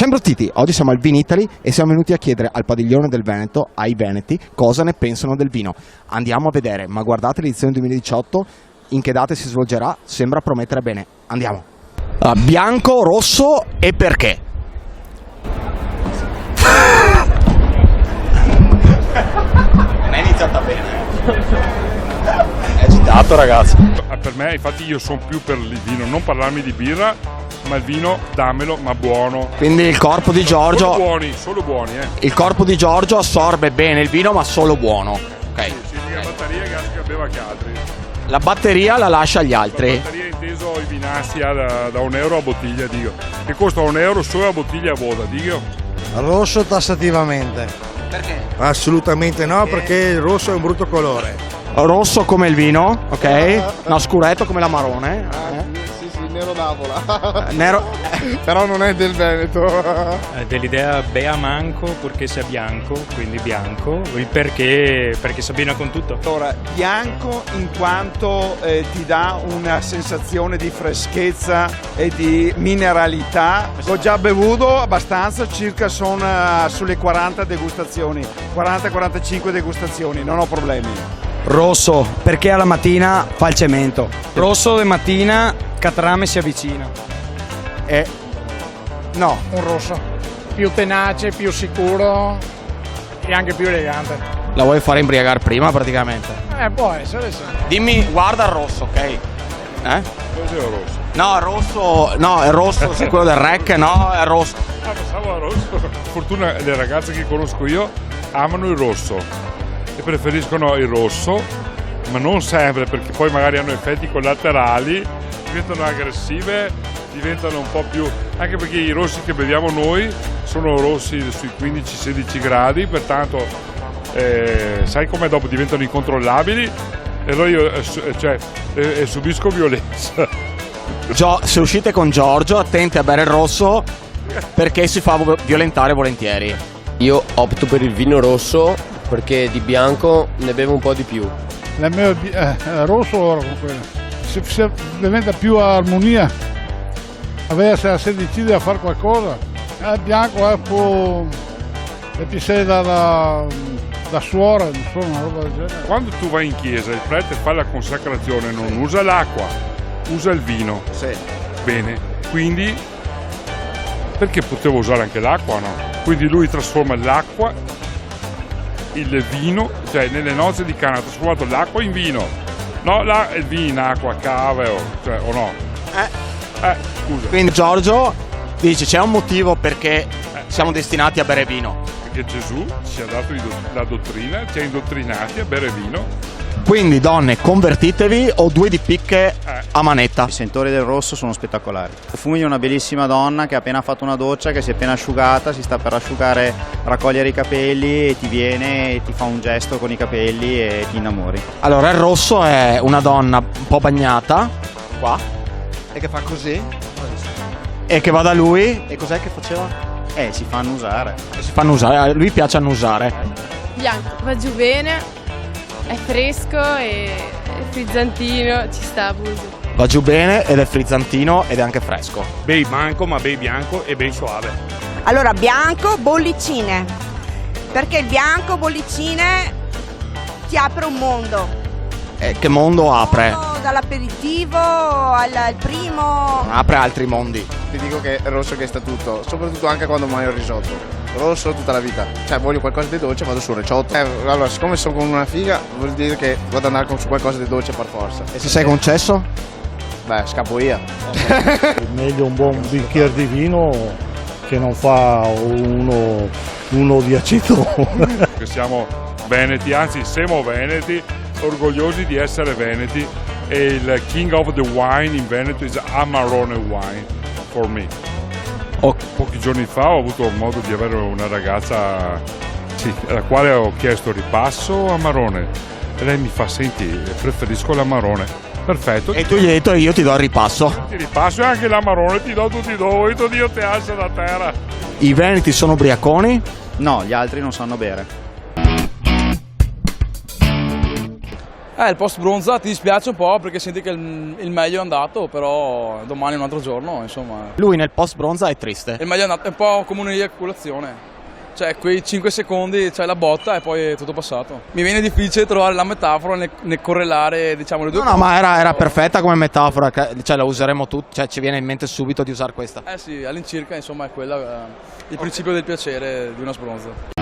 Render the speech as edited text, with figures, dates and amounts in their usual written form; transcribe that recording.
Ciao imbrottiti, oggi siamo al Vinitaly e siamo venuti a chiedere al padiglione del Veneto, ai veneti, cosa ne pensano del vino. Andiamo a vedere, ma guardate l'edizione 2018, in che date si svolgerà, sembra promettere bene. Andiamo. Bianco, rosso e perché? Non è iniziata bene. È agitato, ragazzi. Per me, infatti, io sono più per il vino, non parlarmi di birra, ma il vino dammelo, ma buono. Quindi il corpo di Giorgio. Solo buoni. Il corpo di Giorgio assorbe bene il vino, ma solo buono. Ok. Sì, la batteria che beva che altri. La batteria la lascia agli altri. La batteria inteso i vinassi da €1 a bottiglia, dico. Che costa €1 solo a bottiglia a voda, dico. Rosso tassativamente. Perché? Assolutamente no, perché il rosso è un brutto colore. Rosso come il vino, ok? No, scuretto come l'amarone. Sì, nero d'avola. Nero. Però non è del Veneto. Dell'idea bea manco perché sia bianco, quindi bianco. Il perché si abbina con tutto. Allora, bianco in quanto ti dà una sensazione di freschezza e di mineralità. Ho già bevuto abbastanza, circa sono sulle 40 degustazioni, 40-45 degustazioni, non ho problemi. Rosso, perché alla mattina fa il cemento. Rosso di mattina, Catrame si avvicina. No, un rosso, più tenace, più sicuro e anche più elegante. La vuoi fare imbriagare prima praticamente? Può essere, sì. Dimmi, guarda il rosso, ok? Cos'è il rosso? No, il rosso, no, è rosso, se quello del rec, no, è rosso. Passavo al rosso. Fortuna le ragazze che conosco io amano il rosso e preferiscono il rosso, ma non sempre, perché poi magari hanno effetti collaterali, diventano aggressive, diventano un po' più, anche perché i rossi che beviamo noi sono rossi sui 15-16 gradi, pertanto sai com'è, dopo diventano incontrollabili e allora io subisco violenza. Se uscite con Giorgio, attenti a bere il rosso perché si fa violentare volentieri. Io opto per il vino rosso perché di bianco ne bevo un po' di più. La mia rosso ora con quello. Si diventa più armonia. Se si decide a fare qualcosa, il bianco è un po' più sei da suora, non so, una roba del genere. Quando tu vai in chiesa, il prete fa la consacrazione, non usa l'acqua, usa il vino. sì. Bene, quindi perché potevo usare anche l'acqua, no? Quindi lui trasforma l'acqua, il vino, cioè nelle nozze di Cana ha trasformato l'acqua in vino. No, il vino in acqua, cave o no? Scusa. Quindi Giorgio dice c'è un motivo perché siamo destinati a bere vino. Perché Gesù ci ha dato la dottrina, ci ha indottrinati a bere vino. Quindi donne, convertitevi o due di picche a manetta. I sentori del rosso sono spettacolari. I profumi di una bellissima donna che ha appena fatto una doccia, che si è appena asciugata, si sta per asciugare, raccogliere i capelli e ti viene e ti fa un gesto con i capelli e ti innamori. Allora il rosso è una donna un po' bagnata, qua, E che fa così? e che va da lui. E cos'è che faceva? Si fanno usare. Si fanno usare, a lui piace annusare. Bianco, va giù bene, è fresco e frizzantino, ci sta abuso. Va giù bene ed è frizzantino ed è anche fresco. Bei manco, ma bei bianco e bei soave. Allora, bianco, bollicine. Perché il bianco, bollicine, ti apre un mondo. Che mondo apre? Dall'aperitivo al primo. Apre altri mondi. Ti dico che è rosso che sta tutto, soprattutto anche quando mangio il risotto. Rosso tutta la vita. Cioè voglio qualcosa di dolce, vado sul risotto. Allora, siccome sono con una figa, vuol dire che vado ad andare su qualcosa di dolce per forza. E se sei concesso? Beh, scappo via. Meglio un buon bicchiere di vino che non fa uno di acetone. Che siamo veneti, anzi siamo veneti, orgogliosi di essere veneti, e il king of the wine in Veneto è Amarone wine for me. Pochi giorni fa ho avuto modo di avere una ragazza alla quale ho chiesto ripasso Amarone e lei mi fa: senti, preferisco l'Amarone. Perfetto. E tu gli hai detto io ti do il ripasso. Ti ripasso e anche l'Amarone ti do tutti e due, Dio ti alza da terra. I veneti sono ubriaconi? No, gli altri non sanno bere. Il post bronza ti dispiace un po' perché senti che il meglio è andato, però domani è un altro giorno, insomma. Lui nel post bronza è triste. Il meglio è andato, è un po' come un'eiaculazione. Cioè, quei 5 secondi c'hai la botta e poi è tutto passato. Mi viene difficile trovare la metafora nel correlare, diciamo, le due cose. No, ma era perfetta come metafora, cioè la useremo tutti, cioè ci viene in mente subito di usare questa. Sì, all'incirca, insomma, è quella il principio del piacere di una sbronza.